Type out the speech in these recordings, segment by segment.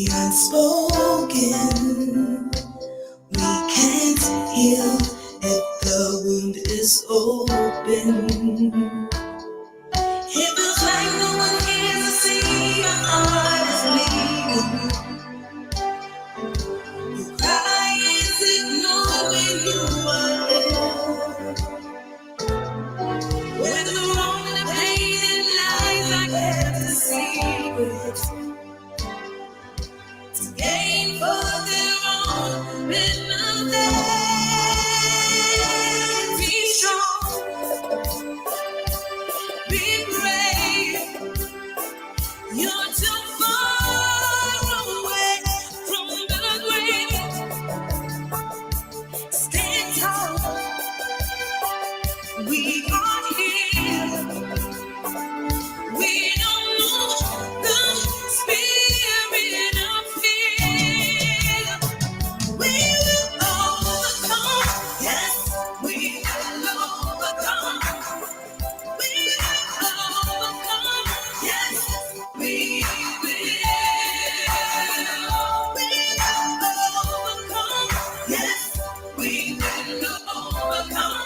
the unspoken. We can't heal if the wound is open. It feels like no one hears to see your heart is bleeding. Your cry is ignored when you are ill. When the wrong and the pain and lies are kept a secret to gain for their own benefit. Be strong, be brave. You're too far away from the grave. Stand tall. We are here. We don't know the spirit of fear. We will overcome. Yes, we will overcome. We will overcome. Yes, we will. We will overcome. Yes, we will overcome.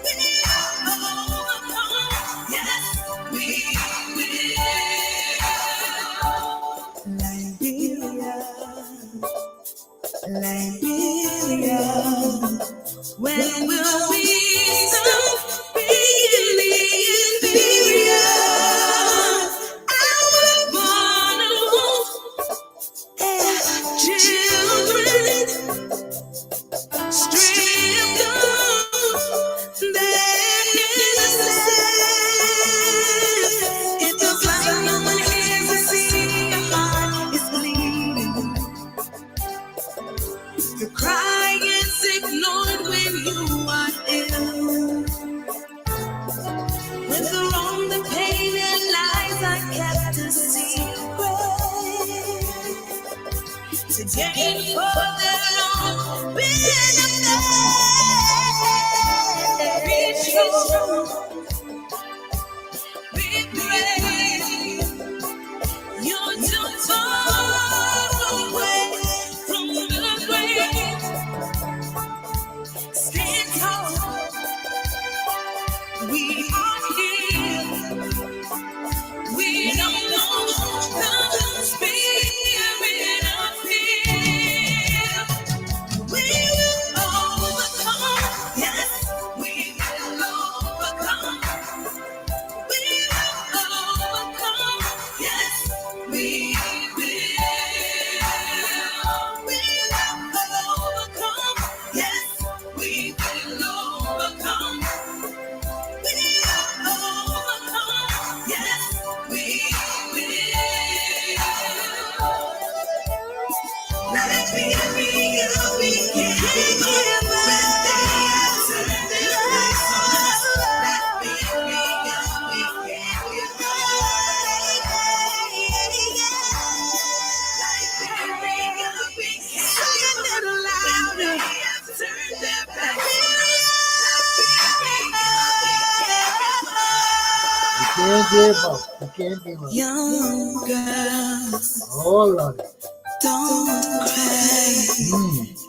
We will overcome. Yes, we will. Liberia, when will we stop being Liberians? Our vulnerable children, stripped of their innocence. It feels like no one hears to see your heart is bleeding. Your cry is ignored when you are ill. When the wrong, the pain, and lies are kept a secret to gain for their own benefit. Be strong, be brave. You're too far away from the grave. Stand tall. We are here. We don't know the spirit of fear. We will overcome. Yes, we will overcome. We will overcome. Yes, we will. We will overcome. Yes, we will overcome. We will overcome. Yes, we will. Liberia, we can't give up when they have turned their backs on us. Liberia, we can't give up. Liberia, we can't give up when they have turned their backs on us. Can't give up. You can't give up. Young girls, Oh, Lord. don't cry.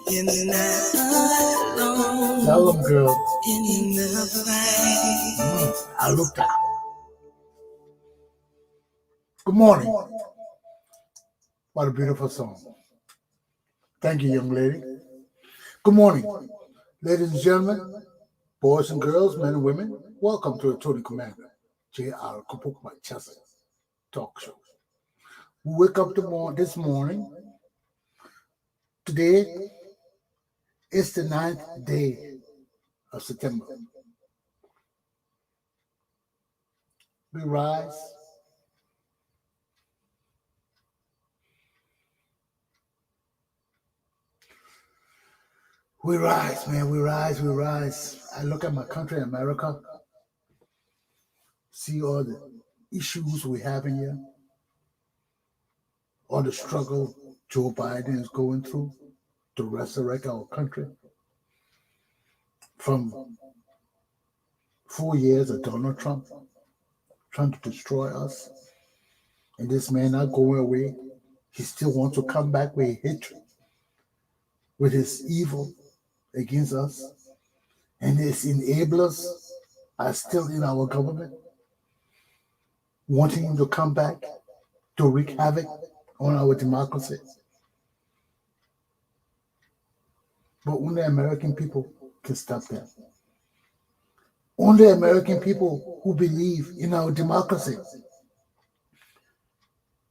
You're not alone Tell them, girl. in the fight. Aluta. Good morning. What a beautiful song. Thank you, young lady. Good morning, ladies and gentlemen, boys and girls, men and women. Welcome to the Tony Commander Galpohkpa Chesson Talk Show. We wake up this morning. Today is the 9th day of September. We rise. We rise, man. We rise. We rise. I look at my country, America, see all the issues we have in here, all the struggle Joe Biden is going through to resurrect our country from 4 years of Donald Trump trying to destroy us. And this man not going away. he still wants to come back with hatred, with his evil against us, and his enablers are still in our government, wanting him to come back to wreak havoc on our democracy. But only American people can stop that. Only American people who believe in our democracy.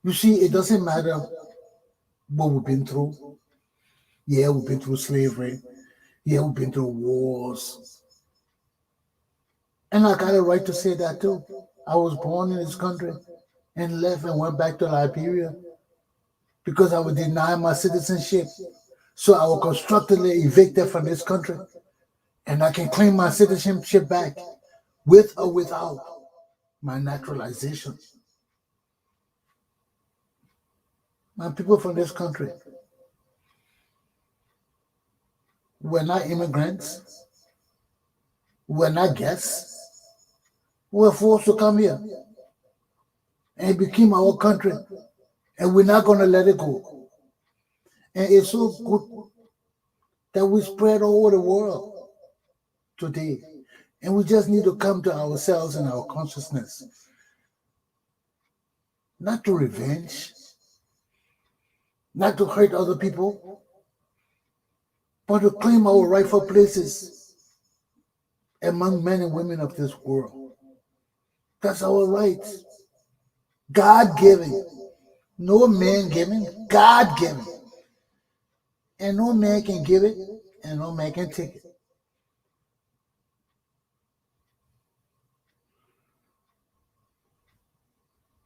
You see, it doesn't matter what we've been through. Yeah, we've been through slavery. Yeah, we've been through wars. And I got a right to say that too. I was born in this country and left and went back to Liberia because I was denied my citizenship. So I was constructively evicted from this country. And I can claim my citizenship back with or without my naturalization. My people from this country, we're not immigrants, we're not guests, we're forced to come here. And it became our country, and we're not going to let it go. And it's so good that we spread all over the world today. And we just need to come to ourselves and our consciousness. Not to revenge, not to hurt other people, but to claim our rightful places among men and women of this world. That's our right. God-given. No man given, God-given. And no man can give it, and no man can take it.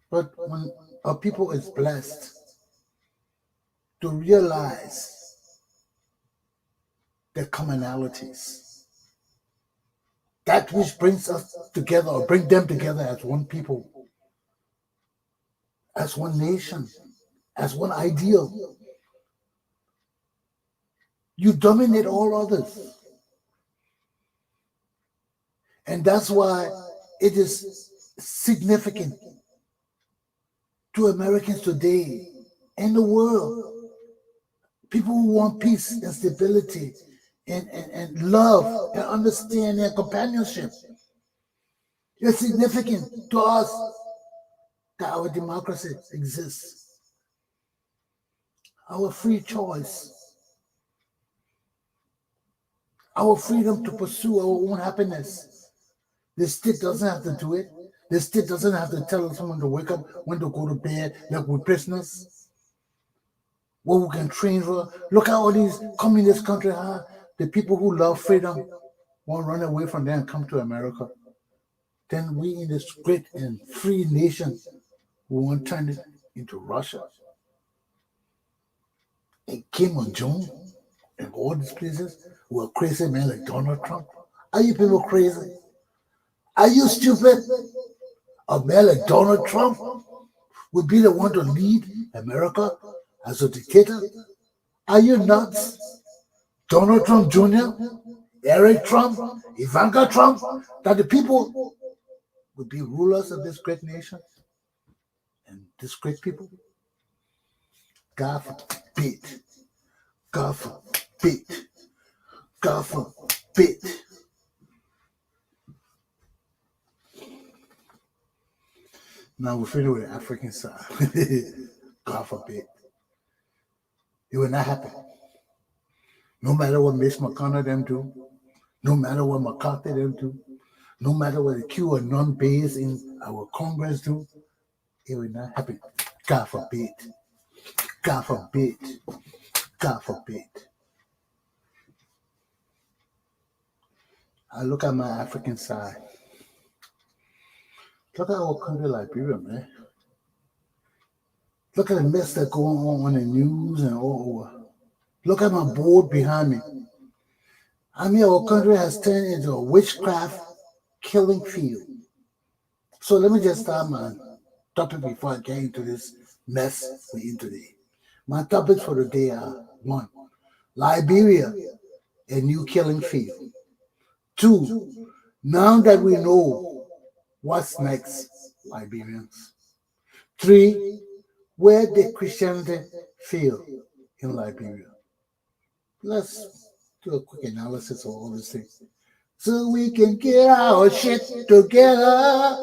But when a people is blessed to realize their commonalities, that which brings us together or bring them together as one people, as one nation, as one ideal, you dominate all others. And that's why it is significant to Americans today and the world. People who want peace and stability and love and understanding and companionship. It's significant to us that our democracy exists. Our free choice. Our freedom to pursue our own happiness. The state doesn't have to do it. The state doesn't have to tell us when to wake up, when to go to bed, like we're prisoners. What we can train for. Look at all these communist countries, huh? The people who love freedom won't run away from them and come to America. Then we in this great and free nation, we won't turn it into Russia. And Kim Jong and all these places who are crazy men like Donald Trump. Are you people crazy? Are you stupid? A man like Donald Trump would be the one to lead America as a dictator? Are you nuts? Donald Trump Jr., Eric Trump, Ivanka Trump, that the people would be rulers of this great nation and this great people? God forbid. God forbid. God forbid. Now we're finished with the African side. God forbid. It will not happen. No matter what Mitch McConnell them do, no matter what McCarthy them do, no matter what the Q or non-base in our Congress do, it will not happen. God forbid. God forbid. God forbid. I look at my African side. Look at our country, Liberia, man. Look at the mess that's going on the news and all over. Look at my board behind me. I mean, our country has turned into a witchcraft killing field. So let me just start my topic before I get into this mess we're in today. My topics for the day are: 1, Liberia, a new killing field. 2, now that we know what's next, Liberians. 3, Where did Christianity fail in Liberia? Let's do a quick analysis of all these things. So we can get our shit together.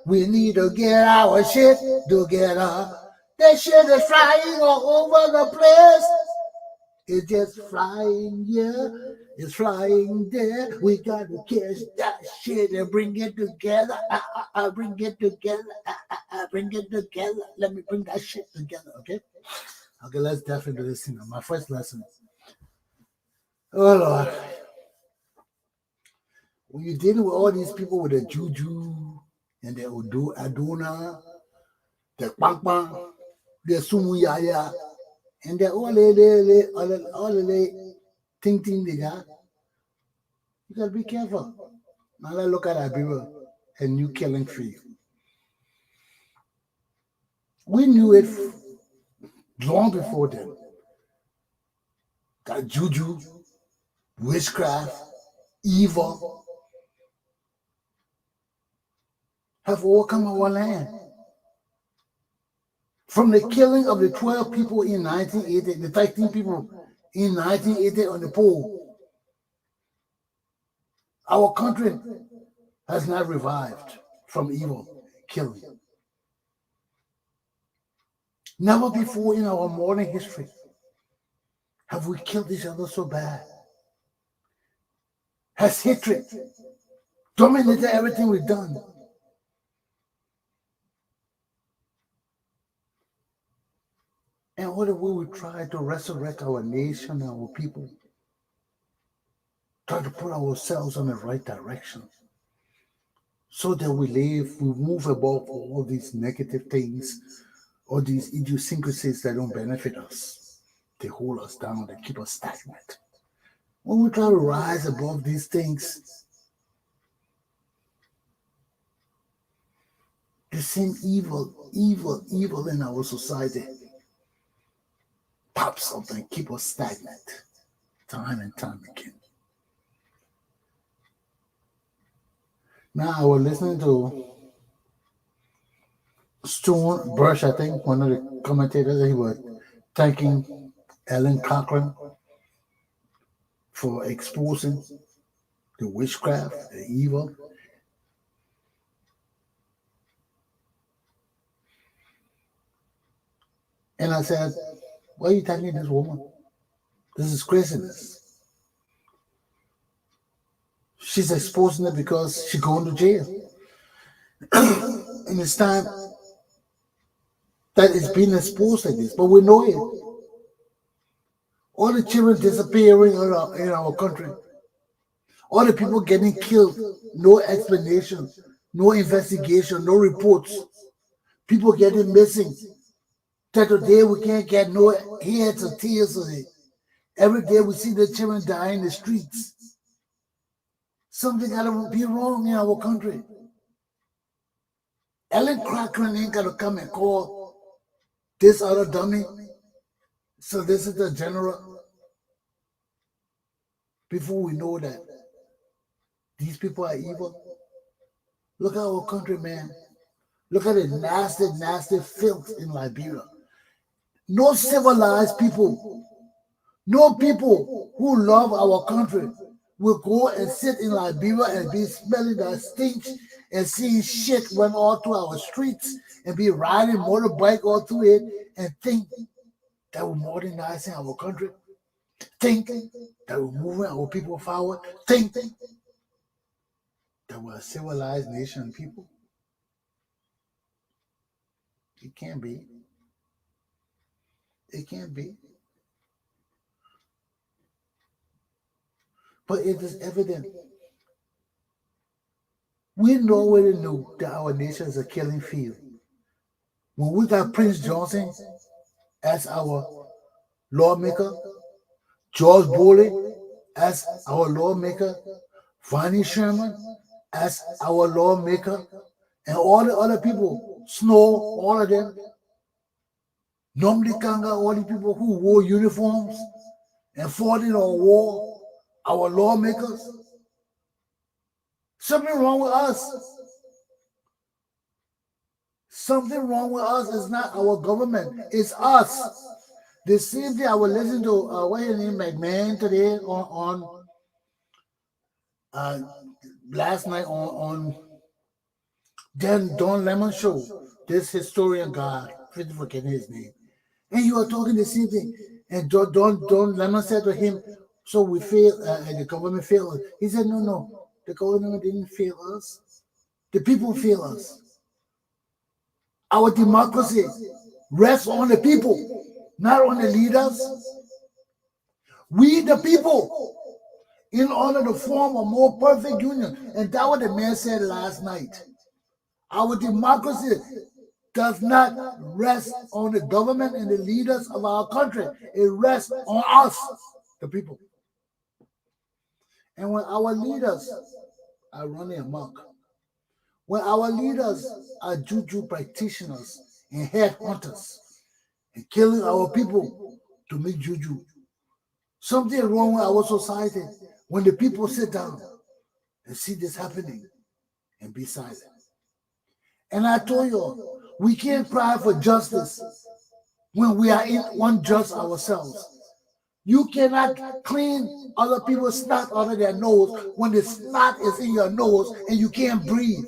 We need to get our shit together. That shit is flying all over the place. It's just flying here. It's flying there. We got to catch that shit and bring it together. Bring it together. Bring it together. Let me bring that shit together, okay? Okay, let's dive into this thing. My first lesson. Oh, Lord. When you're dealing with all these people with the juju and the aduna, the pangpang, the sumuyaya, and the all the ting they got, you gotta be careful. Now let's look at our people and new killing field. We knew it long before then. That juju, witchcraft, evil have overcome our land. From the killing of the 12 people in 1980, the 13 people in 1980 on the pole, our country has not revived from evil killing. Never before in our modern history have we killed each other so bad. Has hatred dominated everything we've done. And what if we would try to resurrect our nation, our people, try to put ourselves on the right direction so that we move above all these negative things, all these idiosyncrasies that don't benefit us. They hold us down, they keep us stagnant. When we try to rise above these things, the same evil in our society pops up and keep us stagnant time and time again. Now I was listening to Stuart Brush, I think, one of the commentators, he was thanking Ellen Cochran for exposing the witchcraft, the evil. And I said, why are you thanking this woman? This is craziness. She's exposing it because she's going to jail. And it's time that it's being exposed like this, but we know it. All the children disappearing in our country, all the people getting killed, no explanation, no investigation, no reports, people getting missing. That today we can't get no heads or tears of it. Every day we see the children die in the streets. Something gotta be wrong in our country. Ellen Cochran ain't gotta come and call this other dummy. So this is the general. Before we know that these people are evil. Look at our country, man. Look at the nasty filth in Liberia. No civilized people, no people who love our country will go and sit in Liberia and be smelling that stench and seeing shit run all through our streets and be riding motorbike all through it and think that we're modernizing our country, think that we're moving our people forward, think that we're a civilized nation people. It can't be. It can't be. But it is evident. We already knew that our nation is a killing field. When we got Prince Johnson as our lawmaker, George Bowley as our lawmaker, Vonnie Sherman as our lawmaker, and all the other people, Snow, all of them, Nomdi Kanga, all the people who wore uniforms and fought in our war, our lawmakers. Something wrong with us. Something wrong with us. It's not our government. It's us. The same thing I was listening to what his name McMahon today on last night on Don Lemon show. This historian guy, I forget his name, and you are talking the same thing. And Don Lemon said to him, "So we failed, and the government failed us." He said, "No, the government didn't fail us. The people fail us. Our democracy rests on the people, not on the leaders. We, the people, in order to form a more perfect union." And that's what the man said last night. Our democracy does not rest on the government and the leaders of our country. It rests on us, the people. And when our leaders are running amok, when our leaders are juju practitioners and headhunters and killing our people to make juju, something wrong with our society when the people sit down and see this happening and be silent. And I told you, we can't cry for justice when we are unjust ourselves. You cannot clean other people's snot out of their nose when the snot is in your nose and you can't breathe.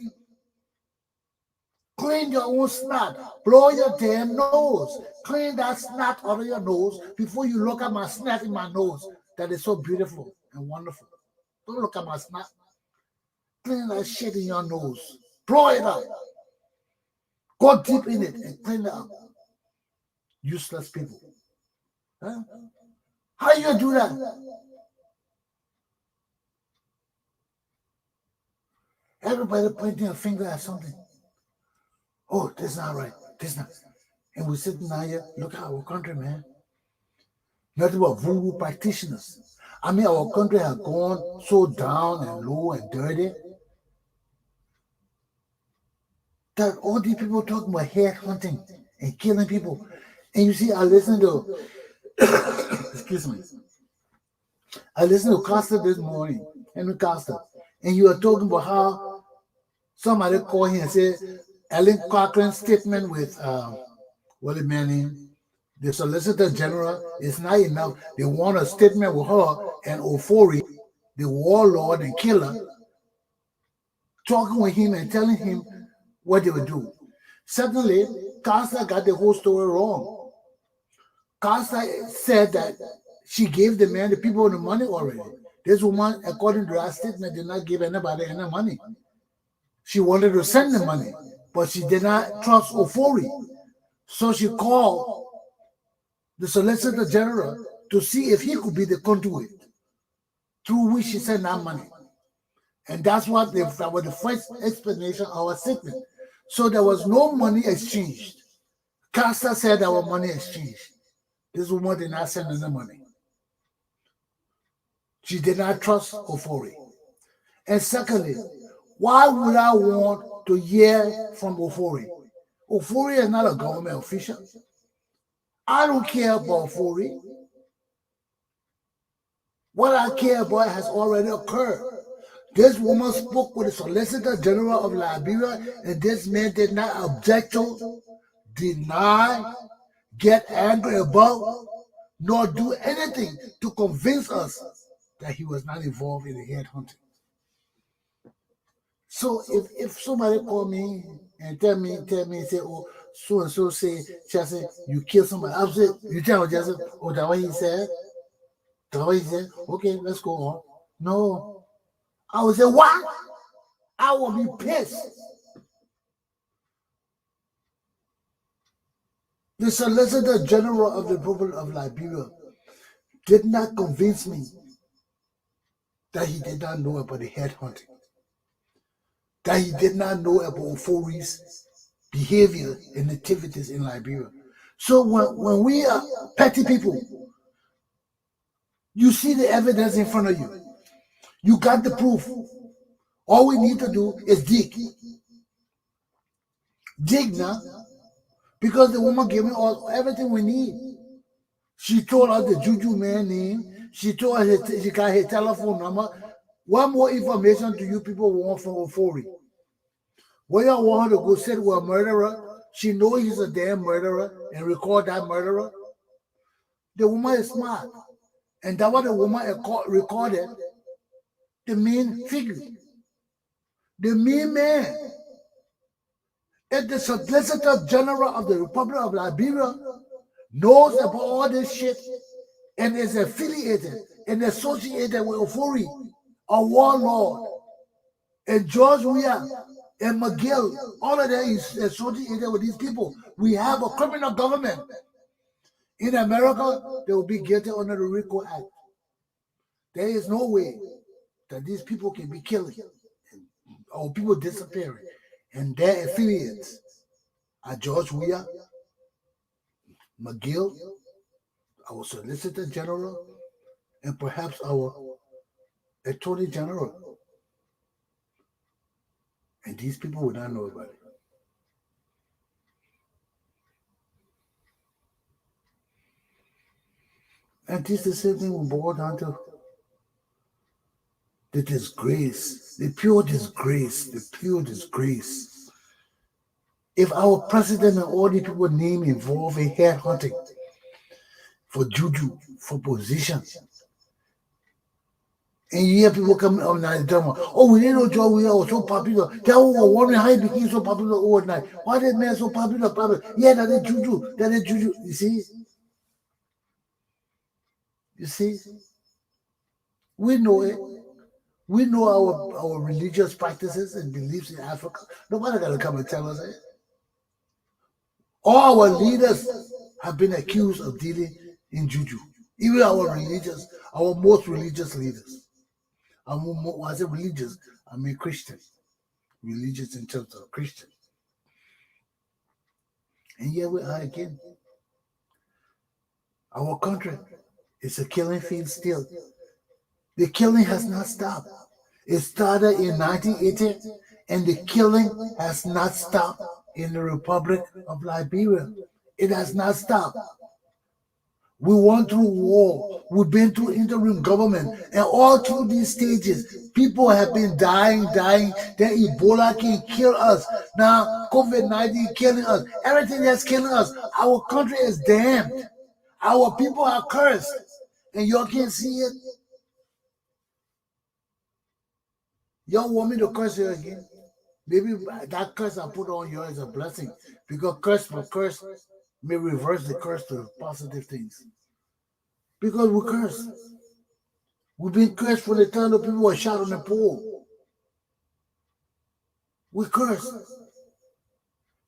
Clean your own snot. Blow your damn nose. Clean that snot out of your nose before you look at my snot in my nose that is so beautiful and wonderful. Don't look at my snot. Clean that shit in your nose. Blow it out. Go deep in it and clean it up. Useless people. Huh? How you gonna do that? Everybody pointing a finger at something. Oh, this is not right. This is not. And we're sitting down here, look at our country, man. Nothing but voodoo practitioners. I mean, our country has gone so down and low and dirty that all these people talking about head hunting and killing people. And you see, I listen to, excuse me, I listened to Costa this morning, Henry Costa, and you are talking about how somebody called him and said, Ellen Cochran's statement with, what the man name, the Solicitor General is not enough. They want a statement with her and Ofori, the warlord and killer, talking with him and telling him what they would do. Suddenly, Costa got the whole story wrong. Costa said that she gave the man, the people, the money already. This woman, according to her statement, did not give anybody any money. She wanted to send the money, but she did not trust Ofori. So she called the Solicitor General to see if he could be the conduit through which she sent that money. And that's what that was the first explanation of our statement. So there was no money exchanged. Costa said there was money exchanged. This woman did not send any money. She did not trust Ofori. And secondly, why would I want to hear from Ofori? Ofori is not a government official. I don't care about Ofori. What I care about has already occurred. This woman spoke with the Solicitor General of Liberia, and this man did not object to, deny, get angry about, nor do anything to convince us that he was not involved in the headhunting. So if somebody call me and tell me, say, oh, so and so say, Chesson, you killed somebody. I say, you tell me, Chesson, oh, that's what he said? That's what he said? Okay, let's go on. No. I would say, what? I will be pissed. The Solicitor General of the Republic of Liberia did not convince me that he did not know about the headhunting, that he did not know about Ofori's behavior and activities in Liberia. So when we are petty people, you see the evidence in front of you. You got the proof. All we need to do is dig. Dig now. Because the woman gave me everything we need. She told us the Juju man name. She told us she got his telephone number. What more information do you people want from Ofori? Where y'all want her to go sit with a murderer She knows he's a damn murderer and record that murderer. The woman is smart. And that what the woman recorded, the main figure, the main man. If the Solicitor General of the Republic of Liberia knows about all this shit and is affiliated and associated with Ofori, a warlord, and George Weah and McGill, all of that is associated with these people. We have a criminal government. In America, they will be guilty under the RICO Act. There is no way that these people can be killing or people disappearing. And their affiliates are George Weah, McGill, our Solicitor General, and perhaps our Attorney General. And these people would not know about it. And this is the same thing we boil down to. The disgrace, the pure disgrace. If our president and all the people named involved in head hunting for juju, for position, and you hear people coming up now and telling me, oh, we didn't know Joe Weah was so popular. They were wondering how he became so popular overnight. Why that man so popular? Yeah, that is juju. You see? You see? We know it. We know our religious practices and beliefs in Africa. Nobody got to come and tell us it. All our leaders have been accused of dealing in juju. Even our most religious leaders. When I say religious, I mean Christian. Religious in terms of Christian. And here we are again. Our country is a killing field still. The killing has not stopped. It started in 1980, and the killing has not stopped in the Republic of Liberia. It has not stopped. We went through war. We've been through interim government. And all through these stages, people have been dying. Then Ebola can kill us. Now COVID-19 killing us. Everything that's killing us. Our country is damned. Our people are cursed. And y'all can't see it. Y'all want me to curse you again? Maybe that curse I put on you is a blessing. Because curse for curse may reverse the curse to positive things. Because we curse. We've been cursed for the time the people were shot on the pole. We curse.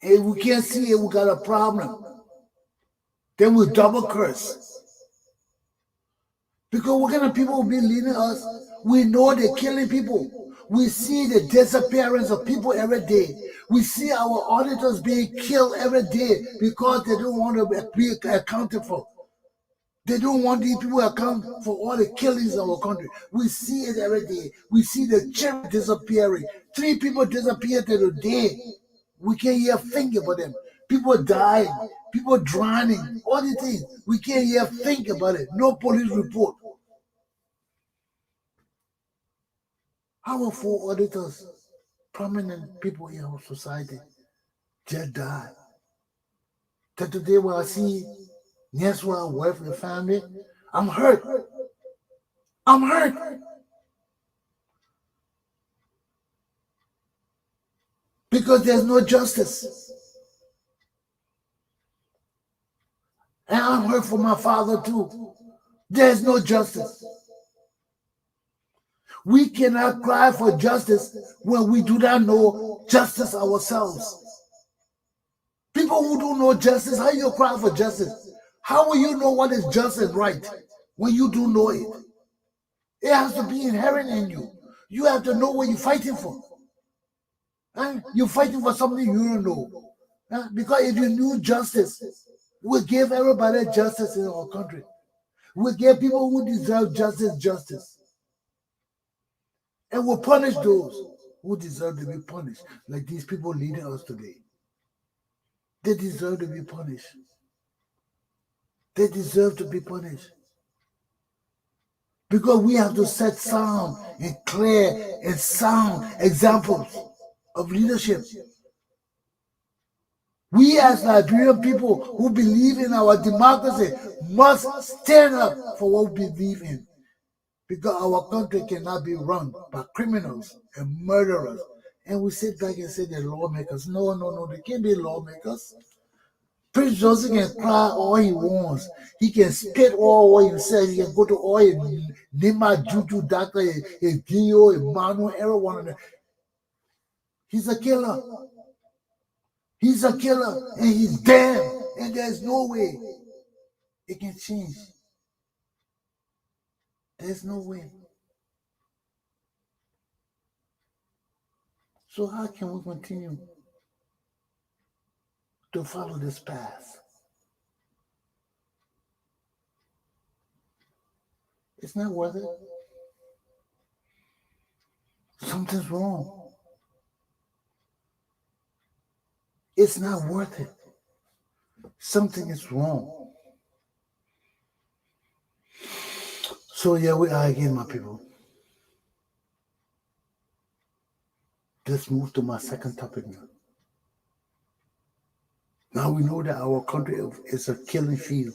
And we can't see it, we got a problem. Then we double curse. Because what kind of people will be leading us? We know they're killing people. We see the disappearance of people every day. We see our auditors being killed every day because they don't want to be accounted for. They don't want these people to account for all the killings in our country. We see it every day. We see the children disappearing. 3 people disappeared today. We can't hear a finger about them. People dying, people drowning, all these things. We can't hear a finger about it. No police report. Our 4 auditors, prominent people in our society, just died. That today when I see Nyeswa, wife, and family, I'm hurt. I'm hurt. Because there's no justice. And I'm hurt for my father too. There's no justice. We cannot cry for justice when we do not know justice ourselves. People who don't know justice, how you cry for justice? How will you know what is just and right when you do know it? It has to be inherent in you. You have to know what you're fighting for. And you're fighting for something you don't know. Because if you knew justice, we'll give everybody justice in our country. We'll give people who deserve justice. And we'll punish those who deserve to be punished, like these people leading us today. They deserve to be punished. They deserve to be punished. Because we have to set sound and clear and sound examples of leadership. We as Liberian people who believe in our democracy must stand up for what we believe in, because our country cannot be run by criminals and murderers. And we sit back and say they're lawmakers. No, no, no, they can't be lawmakers. Prince Joseph can cry all he wants. He can spit all over himself. He can go to all his Nima Juju doctor, his Dio, his Manu, every one of them. He's a killer. He's a killer and he's damned. And there's no way it can change. There's no way. So how can we continue to follow this path? It's not worth it. Something's wrong. It's not worth it. Something is wrong. So yeah, we are again, my people. Let's move to my second topic now. Now we know that our country is a killing field.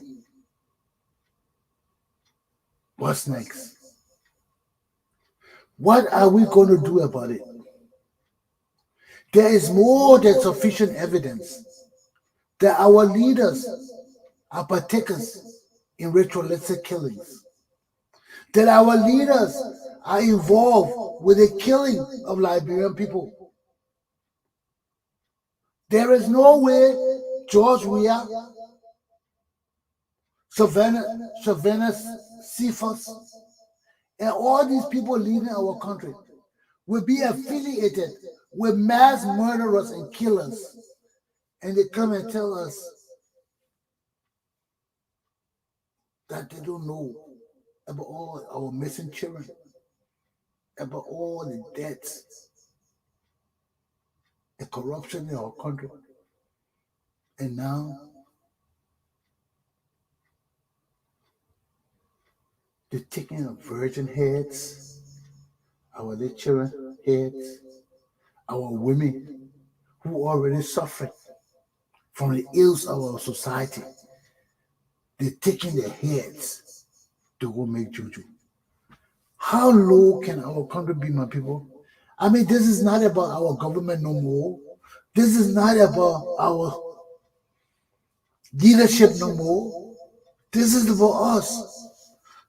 What's next? What are we going to do about it? There is more than sufficient evidence that our leaders are partakers in ritualistic killings, that our leaders are involved with the killing of Liberian people. There is no way George Weah, Savannah Cephas, and all these people leading our country will be affiliated with mass murderers and killers, and they come and tell us that they don't know about all our missing children, about all the deaths, the corruption in our country. And now the taking of virgin heads, our little children heads, our women who already suffering from the ills of our society. They're taking their heads to go make juju. How low can our country be, my people? I mean, this is not about our government no more. This is not about our leadership no more. This is about us.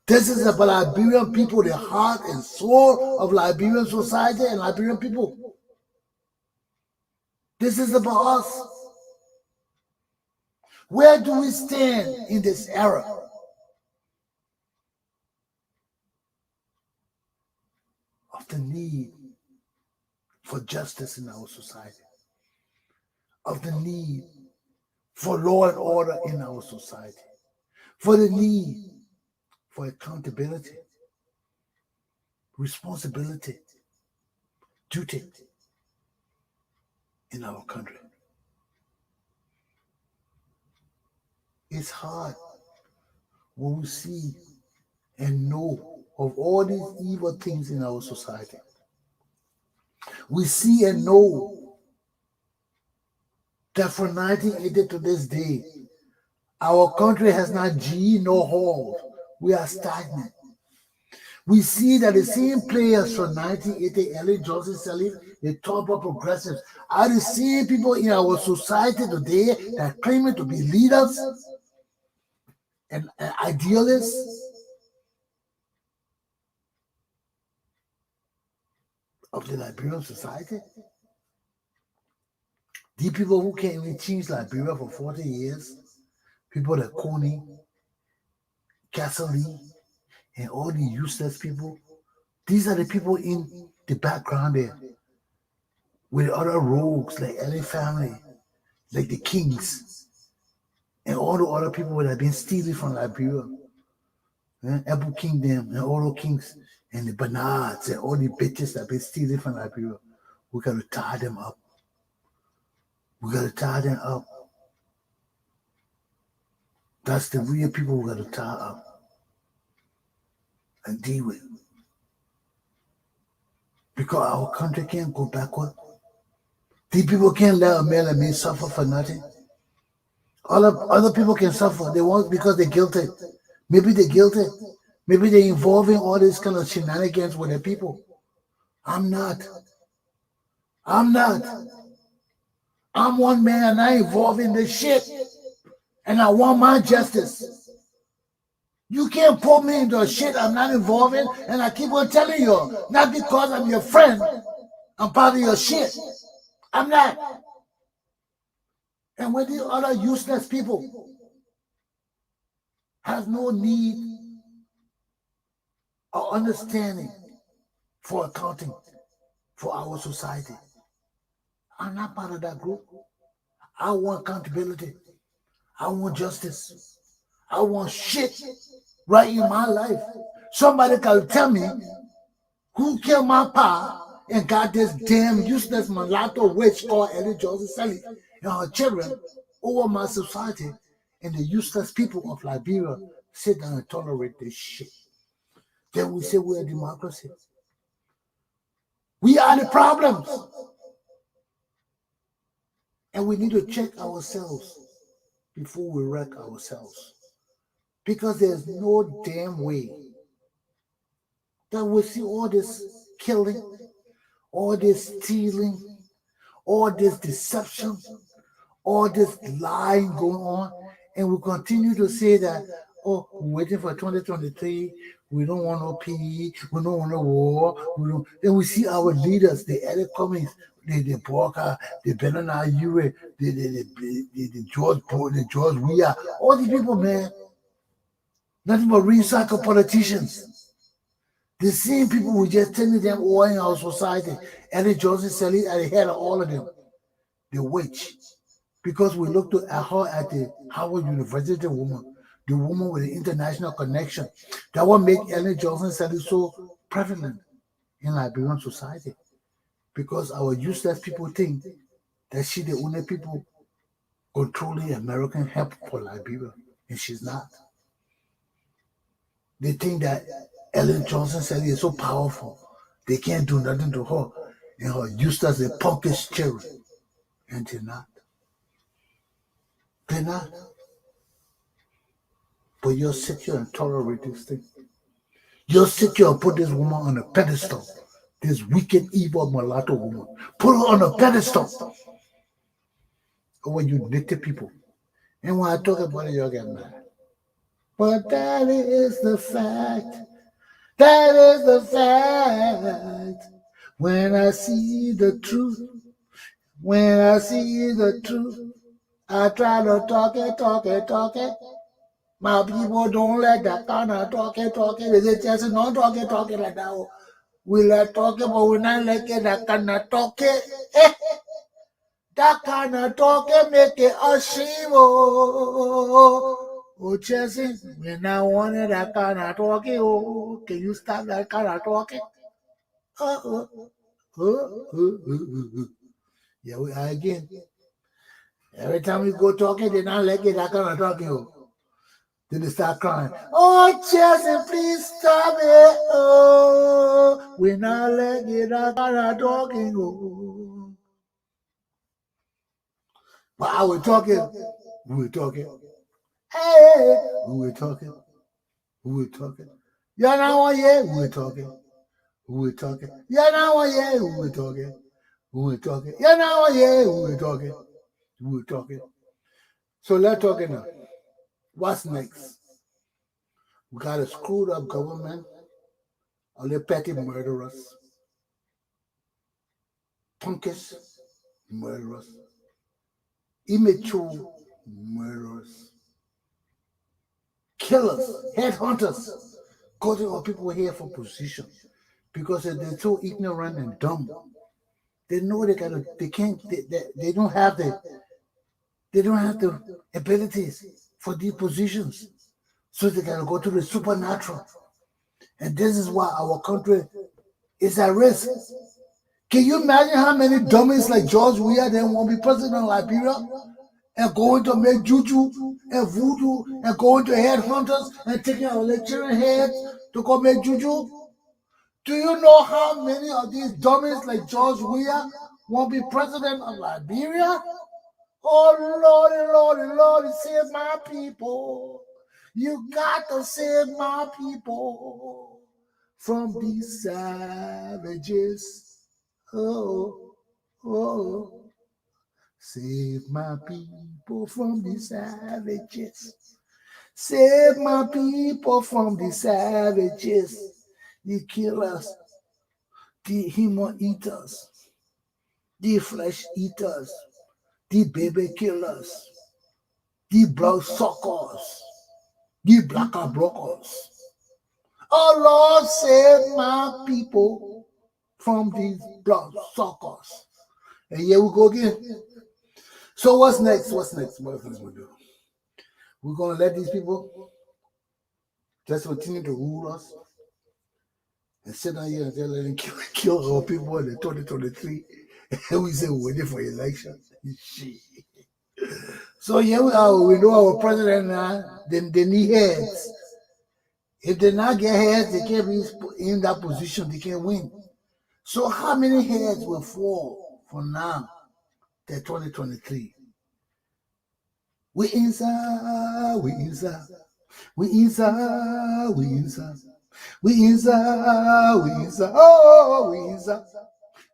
This is about Liberian people, the heart and soul of Liberian society and Liberian people. This is about us. Where do we stand in this era? Of the need for justice in our society, of the need for law and order in our society, for the need for accountability, responsibility, duty in our country. It's hard when we see and know of all these evil things in our society. We see and know that from 1980 to this day, our country has not G nor hauled. We are stagnant. We see that the same players from 1980, Ellen Johnson Sirleaf, the top progressives, are the same people in our society today that claiming to be leaders and idealists of the Liberian society. The people who can't even change Liberia for 40 years, people like Coney, Castle, and all the useless people, these are the people in the background there with other rogues like LA Family, like the Kings, and all the other people that have been stealing from Liberia. Apple Kingdom and all the kings and the Bernards and all the bitches that have been stealing from Liberia. We got to tie them up. We got to tie them up. That's the real people we got to tie up and deal with. Because our country can't go backward. These people can't let a man like me suffer for nothing. Other people can suffer. They want because they're guilty. Maybe they're guilty. Maybe they're involving all this kind of shenanigans with the people. I'm not. I'm not. I'm one man and I involved in this shit. And I want my justice. You can't put me into a shit I'm not involved in. And I keep on telling you, not because I'm your friend, I'm part of your shit. I'm not. And when these other useless people have no need or understanding for accounting for our society, I'm not part of that group. I want accountability. I want justice. I want shit right in my life. Somebody can tell me who killed my pa and got this damn useless mulatto witch called Ellie Joseph Sally and her children over my society, and the useless people of Liberia sit down and tolerate this shit. Then we say we're a democracy. We are the problems. And we need to check ourselves before we wreck ourselves. Because there's no damn way that we see all this killing, all this stealing, all this deception, all this lying going on, and we continue to say that, oh, we're waiting for 2023, we don't want no peace, we don't want no war, then we see our leaders, the Eric Cummings, the Walker, the Bernard Ure, the George Weah, all these people, man, nothing but recycled politicians. The same people we just telling them all in our society. Ellie Joseph Sally at the head of all of them. The witch. Because we looked at her at the Howard University woman, the woman with the international connection. That will make Ellie Joseph Sally so prevalent in Liberian society. Because our useless people think that she's the only people controlling American help for Liberia. And she's not. They think that Ellen Johnson said is so powerful, they can't do nothing to her. And her useless, a punkish children. And they're not. They're not. But you're secure and tolerate this thing. You're secure and put this woman on a pedestal. This wicked, evil mulatto woman. Put her on a pedestal. Over you native people. And when I talk about it, y'all get mad. But that is the fact. That is the fact. When I see the truth, when I see the truth, I try to talk it. My people don't like that kind of talk it. They say, just not talk it like that. We like talking, but we not like it, that kind of talk it. That kind of talk it make it a shame. Oh, Chesson, when I wanted that kind of talking, oh, can you stop that kind of talking? Yeah, we are again. Every time we go talking, they not like it, that kind of talking. Oh. Then they start crying. Oh, Chesson, please stop it. Oh, we not like it, that kind of talking. Oh. But I was talking, we were talking. Hey, we were talking. Yeah, now yeah, we were talking. Yeah, now yeah, we were talking. Yeah, now yeah, we were talking. So let's talk now. What's next? We got a screwed up government, all the petty murderers, punkish murderers, immature murderers, killers, headhunters, causing our people here for position because they're so ignorant and dumb. They know they don't have the abilities for these positions, so they gotta go to the supernatural. And this is why our country is at risk. Can you imagine how many dummies like George Weah then won't be president of Liberia and going to make juju and voodoo and going to headhunters and taking our lecturing heads to go make juju? Do you know how many of these dummies like George Weah won't be president of Liberia? Oh, Lordy, Lordy, Lordy, save my people. You got to save my people from these savages. Oh, oh, save my people from these savages. Save my people from the savages, the killers, the human eaters, the flesh eaters, the baby killers, the blood suckers, the blacker brokers. Oh Lord, save my people from these blood suckers. And here we go again. So what's next? What's next? What else we do? We're gonna let these people just continue to rule us and sit down here and just let them kill our people in the 2023. And we say we're waiting for election. Shit. So here we are. We know our president now. Then they need heads. If they not get heads, they can't be in that position. They can't win. So how many heads will fall from now to 2023? We inside, we inside, we inside, we inside, we inside, we inside, oh, we inside,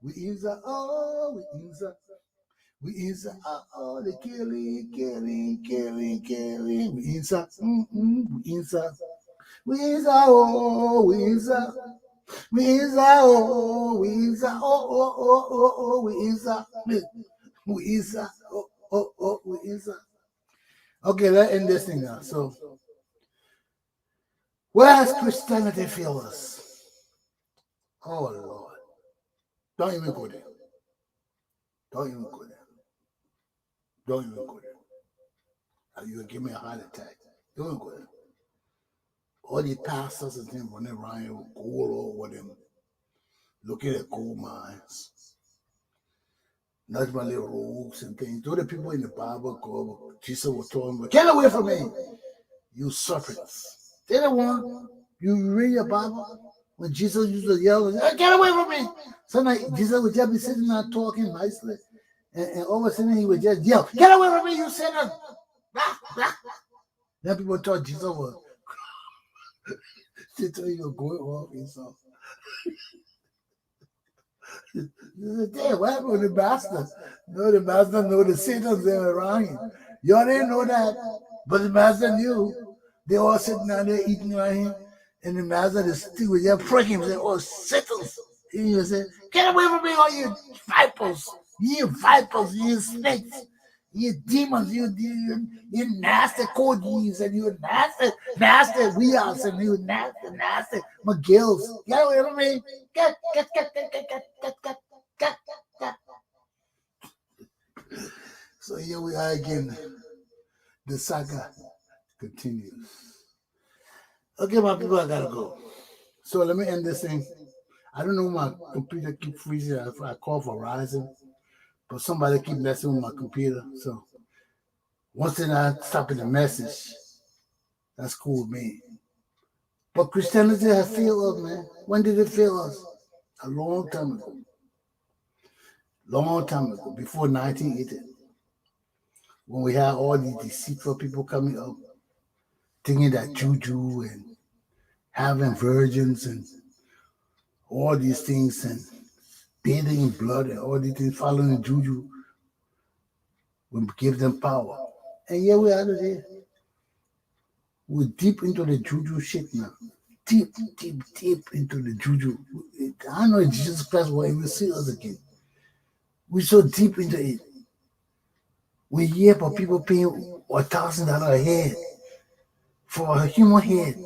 we inside, oh, we inside, we inside, oh, the killing, we inside, we inside, we inside, oh, we inside. We inside, oh, we inside, oh, we inside, we inside, we inside. Okay, let's end this thing now. So, where has Christianity failed us? Oh, Lord. Don't even go there. Don't even go there. Don't even go there. You'll give me a heart attack. Don't even go there. All the pastors and them running around gold all over them, looking at gold mines. Not my little rogues and things. Those the people in the Bible go, Jesus was telling them, get away from me, you serpents. They're the one, you read your Bible, when Jesus used to yell, get away from me. Sometimes Jesus would just be sitting there talking nicely, and all of a sudden he would just yell, get away from me, you sinner. Then people thought Jesus was he was going off himself. Damn, what happened with the master? No, the master knew the Satan's there around him. Y'all didn't know that, but the master knew. They all sitting down there eating around him, and the master was there pricking him, saying, oh, Satan's. And he was saying, get away from me, all you vipers, you snakes. You demons, you nasty codeines, and you nasty weirds, and you nasty McGills. Get away from me. Get. So here we are again. The saga continues. Okay, my people, I gotta go. So let me end this thing. I don't know, my computer keep freezing. I call for Verizon. But somebody keep messing with my computer. So once in I stop in the message, that's cool with me. But Christianity has failed us, man. When did it fail us? A long time ago. Long time ago, before 1980. When we had all these deceitful people coming up, thinking that juju and having virgins and all these things and bathing in blood and all these things, following juju, will give them power. And here we are today. We're deep into the juju shit now. Deep into the juju. I know Jesus Christ will even see us again. We're so deep into it. We hear about people paying $1,000 a head for a human head.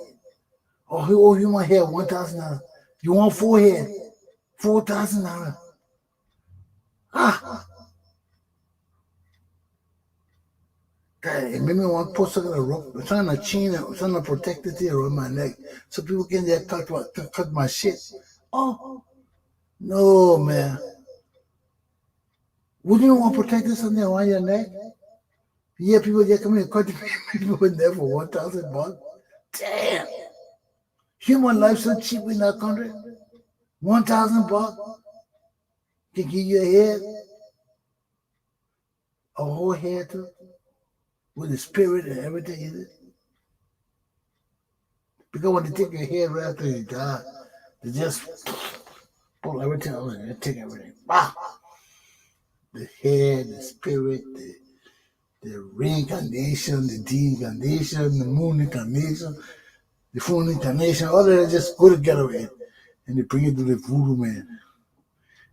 Or human head, $1,000. You want 4 head, $4,000. It made me want to put something on a rope. I'm trying to chain it, I'm trying to protect it here around my neck so people can just cut my shit. Oh, no, man. Wouldn't you want to protect this something around your neck? Yeah, people just come in and cut people in there for $1,000. Damn. Human life so cheap in that country. $1,000 can give you a head. a whole head too, with the spirit and everything in it. Because when they take your head right after you die, they just pull everything out and they take everything. Wow. The head, the spirit, the reincarnation, the de-incarnation, the moon incarnation, the full incarnation, all of that just go together with it. And they bring it to the voodoo man.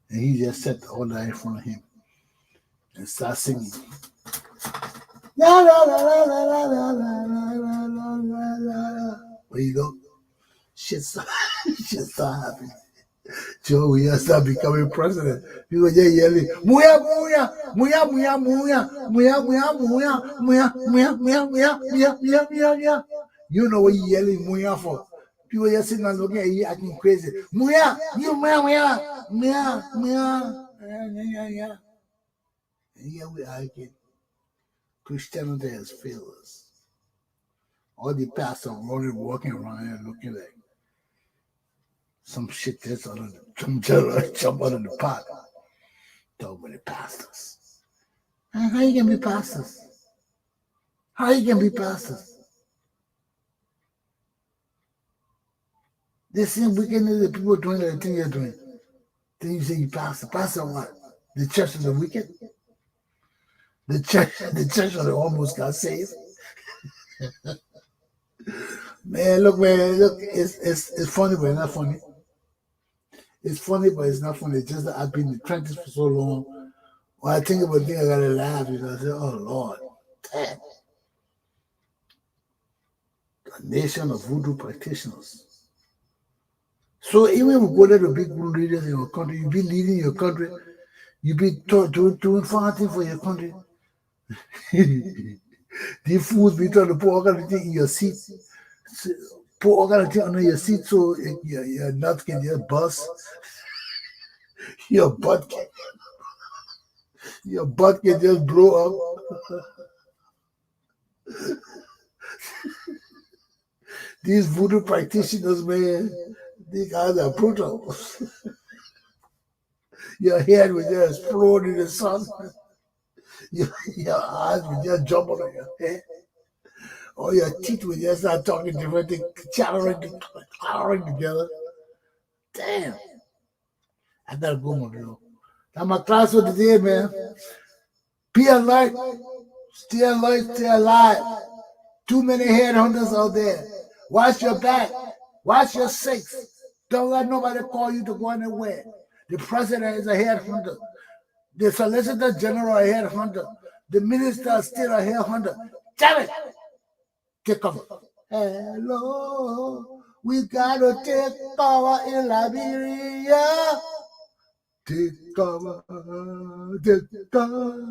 And he just set all that in front of him and start singing. La, la, la, la, la, la, la, la, la, la, la. Where you go? Shit start happening. Joe, we have start becoming president. People just yelling, Muya, Muya, Muya, Muya, Muya, Muya, Muya, Muya, Muya, Muya, Muya, Muya, Muya, Muya, Muya, Muya. You know what you yelling Muya for. People just sitting and looking at you acting crazy. Muya, you Muya, Muya, Muya, Muya. Yeah. And here we are again. Christianity has failed us. All the pastors are walking around here looking like some shit that's out of the jump out of the pot. Talk about the pastors. How you can be pastors? How you can be pastors? The same wickedness that people are doing that thing you're doing. Then you say you pastor. Pastor what? The church of the wicked? The church of the almost got saved. Man, look, it's funny, but it's not funny. It's funny, but it's not funny. It's just that I've been in the trenches for so long. When I think about things, I gotta laugh because I say, oh Lord, damn. A nation of voodoo practitioners. So even if we go there to be good leaders in your country, you be leading your country, you be doing fine things for your country. These fools be trying to put all kind of things in your seat, put all kind of things under your seat so your nuts can just bust. Your butt can just blow up. These voodoo practitioners, man, these guys are brutal. Your head will just explode in the sun. Your eyes will just jump out of your head. Or your teeth will just start talking different things, chattering together. Damn. I gotta go, my girl. Now my class for today, man. Be alert. Stay alert, stay alive. Too many headhunters out there. Watch your back. Watch your six. Don't let nobody call you to go anywhere. The president is a headhunter. The solicitor general a headhunter. The minister is still a headhunter. Damn it! Take cover. Hello, we gotta take cover in Liberia. Take cover, take cover.